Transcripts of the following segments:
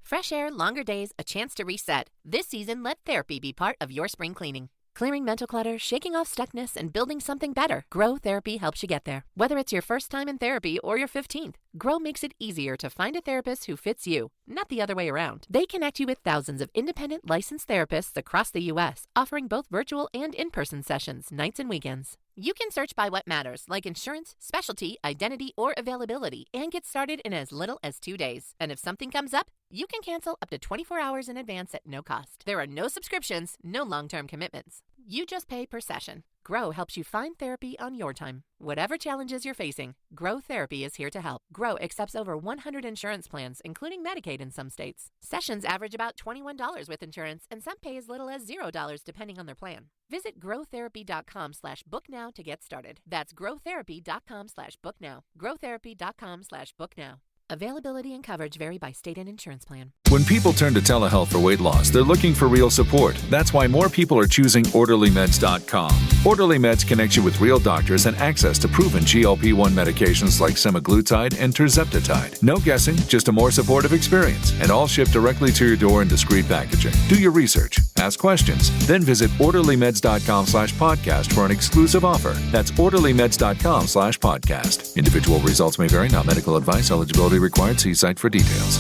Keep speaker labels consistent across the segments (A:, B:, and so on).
A: Fresh air, longer days, a chance to reset. This season, let therapy be part of your spring cleaning. Clearing mental clutter, shaking off stuckness, and building something better. Grow Therapy helps you get there. Whether it's your first time in therapy or your 15th, Grow makes it easier to find a therapist who fits you, not the other way around. They connect you with thousands of independent licensed therapists across the U.S., offering both virtual and in-person sessions, nights and weekends. You can search by what matters, like insurance, specialty, identity, or availability, and get started in as little as 2 days. And if something comes up, you can cancel up to 24 hours in advance at no cost. There are no subscriptions, no long-term commitments. You just pay per session. Grow helps you find therapy on your time. Whatever challenges you're facing, Grow Therapy is here to help. Grow accepts over 100 insurance plans, including Medicaid in some states. Sessions average about $21 with insurance, and some pay as little as $0 depending on their plan. Visit growtherapy.com/booknow to get started. That's growtherapy.com/booknow. growtherapy.com/booknow. Availability and coverage vary by state and insurance plan.
B: When people turn to telehealth for weight loss, they're looking for real support. That's why more people are choosing OrderlyMeds.com. Orderly Meds connects you with real doctors and access to proven GLP-1 medications like semaglutide and tirzepatide. No guessing, just a more supportive experience, and all shipped directly to your door in discreet packaging. Do your research, ask questions, then visit OrderlyMeds.com/podcast for an exclusive offer. That's OrderlyMeds.com/podcast. Individual results may vary, not medical advice, eligibility required. See site for details.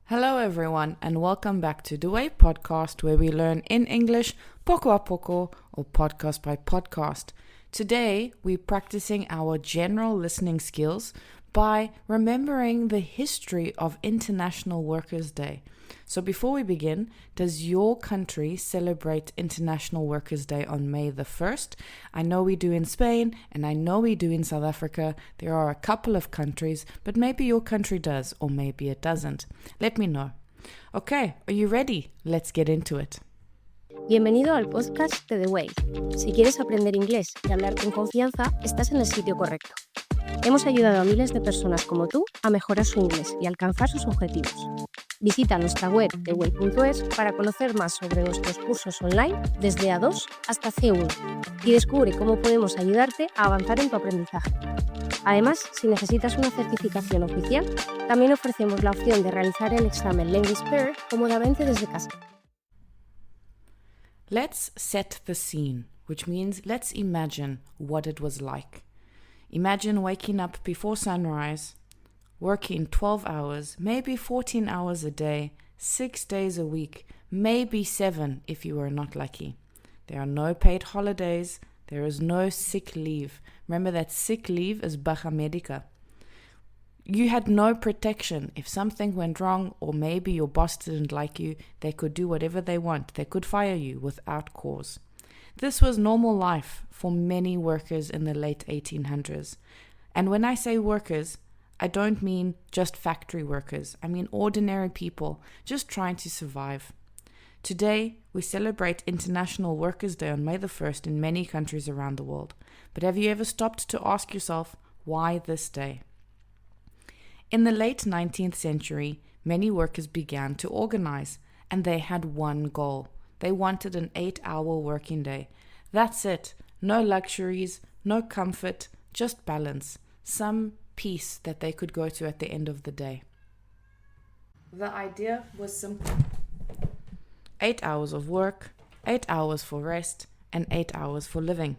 C: Hello everyone and welcome back to The Way podcast, where we learn in English poco a poco or podcast by podcast. Today we're practicing our general listening skills by remembering the history of International Workers' Day. So before we begin, does your country celebrate International Workers' Day on May the 1st? I know we do in Spain, and I know we do in South Africa. There are a couple of countries, but maybe your country does, or maybe it doesn't. Let me know. Okay, are you ready? Let's get into it.
D: Bienvenido al podcast de The Way. Si quieres aprender inglés y hablar con confianza, estás en el sitio correcto. Hemos ayudado a miles de personas como tú a mejorar su inglés y alcanzar sus objetivos. Visita nuestra web theway.es para conocer más sobre nuestros cursos online desde A2 hasta C1 y descubre cómo podemos ayudarte a avanzar en tu aprendizaje. Además, si necesitas una certificación oficial, también ofrecemos la opción de realizar el examen Language Pair cómodamente desde casa.
C: Let's set the scene, which means let's imagine what it was like. Imagine waking up before sunrise, working 12 hours, maybe 14 hours a day, 6 days a week, maybe 7 if you are not lucky. There are no paid holidays, there is no sick leave. Remember that sick leave is baja medica. You had no protection. If something went wrong, or maybe your boss didn't like you, they could do whatever they want. They could fire you without cause. This was normal life for many workers in the late 1800s. And when I say workers, I don't mean just factory workers. I mean ordinary people just trying to survive. Today, we celebrate International Workers' Day on May the 1st in many countries around the world. But have you ever stopped to ask yourself, why this day? In the late 19th century, many workers began to organize, and they had one goal. They wanted an 8-hour working day. That's it. No luxuries, no comfort, just balance. Some peace that they could go to at the end of the day. The idea was simple. 8 hours of work, 8 hours for rest, and 8 hours for living.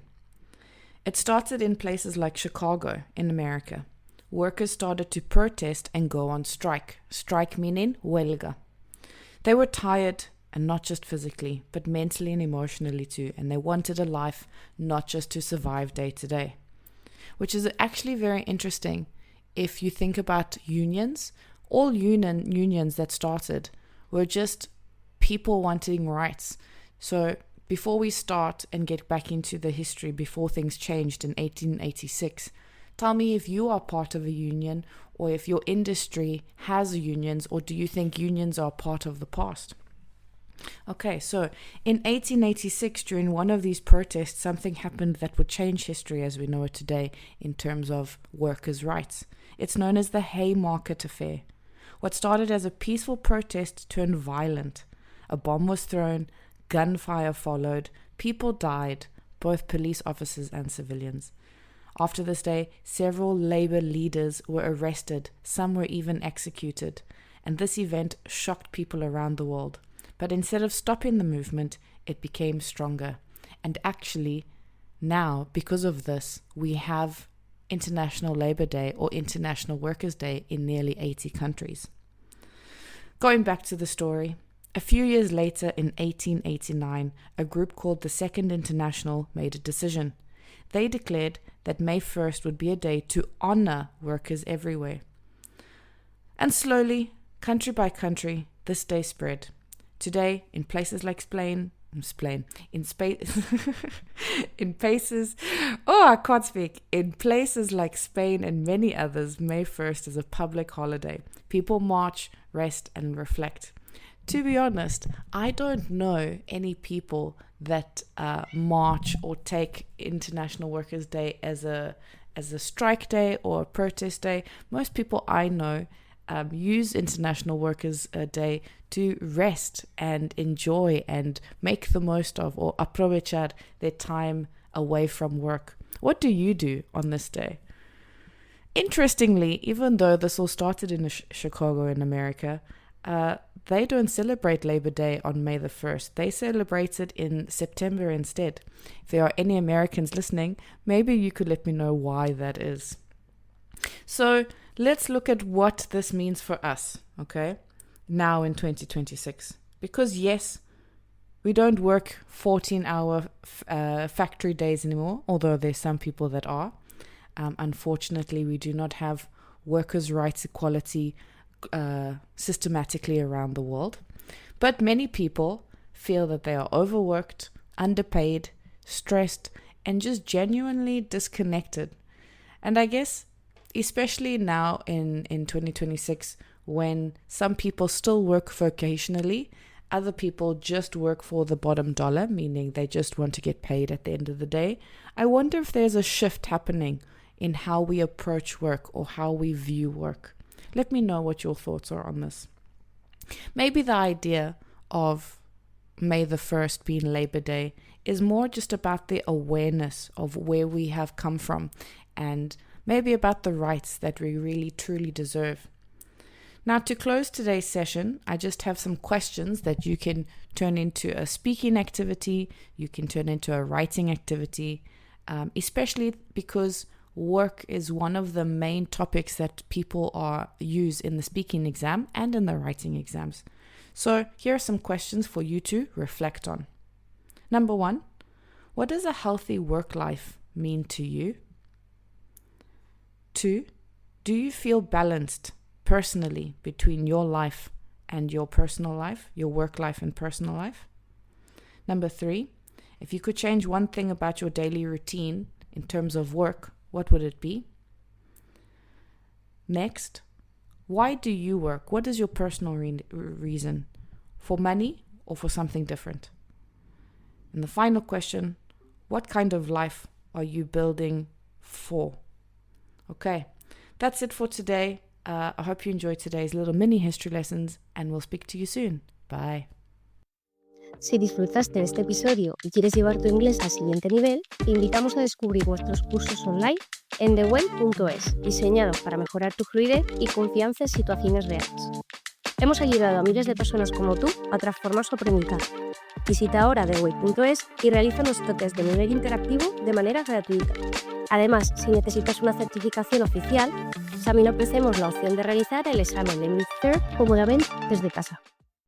C: It started in places like Chicago in America. Workers started to protest and go on strike. Strike meaning huelga. They were tired, and not just physically, but mentally and emotionally too, and they wanted a life not just to survive day to day. Which is actually very interesting if you think about unions. All unions that started were just people wanting rights. So before we start and get back into the history before things changed in 1886, tell me if you are part of a union, or if your industry has unions, or do you think unions are part of the past? Okay, so in 1886, during one of these protests, something happened that would change history as we know it today in terms of workers' rights. It's known as the Haymarket Affair. What started as a peaceful protest turned violent. A bomb was thrown, gunfire followed, people died, both police officers and civilians. After this day, several labor leaders were arrested, some were even executed, and this event shocked people around the world. But instead of stopping the movement, it became stronger. And actually, now, because of this, we have International Labour Day or International Workers' Day in nearly 80 countries. Going back to the story, a few years later in 1889, a group called the Second International made a decision. They declared that May 1st would be a day to honor workers everywhere. And slowly, country by country, this day spread. Today, in places like Spain, in places like Spain and many others, May 1st is a public holiday. People march, rest, and reflect. To be honest, I don't know any people that march or take International Workers' Day as a strike day or a protest day. Most people I know use International Workers' Day to rest and enjoy and make the most of or aprovechar their time away from work. What do you do on this day? Interestingly, even though this all started in Chicago in America, they don't celebrate Labor Day on May the 1st. They celebrate it in September instead. If there are any Americans listening, maybe you could let me know why that is. So let's look at what this means for us, okay, now in 2026. Because yes, we don't work 14-hour factory days anymore, although there's some people that are. Unfortunately, we do not have workers' rights equality systematically around the world. But many people feel that they are overworked, underpaid, stressed, and just genuinely disconnected. And I guess especially now in 2026, when some people still work vocationally, other people just work for the bottom dollar, meaning they just want to get paid at the end of the day. I wonder if there's a shift happening in how we approach work or how we view work. Let me know what your thoughts are on this. Maybe the idea of May the 1st being Labor Day is more just about the awareness of where we have come from and maybe about the rights that we really truly deserve. Now, to close today's session, I just have some questions that you can turn into a speaking activity, you can turn into a writing activity, especially because work is one of the main topics that people use in the speaking exam and in the writing exams. So here are some questions for you to reflect on. Number 1, what does a healthy work life mean to you? 2, do you feel balanced personally between your life and your personal life, your work life and personal life? Number 3, if you could change one thing about your daily routine in terms of work, what would it be? Next, why do you work? What is your personal reason? For money or for something different? And the final question, what kind of life are you building for? Okay, that's it for today. I hope you enjoyed today's little mini history lessons and we'll speak to you soon. Bye.
D: Si disfrutaste de este episodio y quieres llevar tu inglés al siguiente nivel, te invitamos a descubrir nuestros cursos online en theway.es, diseñados para mejorar tu fluidez y confianza en situaciones reales. Hemos ayudado a miles de personas como tú a transformar su aprendizaje. Visita ahora theway.es y realiza nuestro test de nivel interactivo de manera gratuita. Además, si necesitas una certificación oficial, también ofrecemos la opción de realizar el examen de Mid-Third cómodamente desde casa.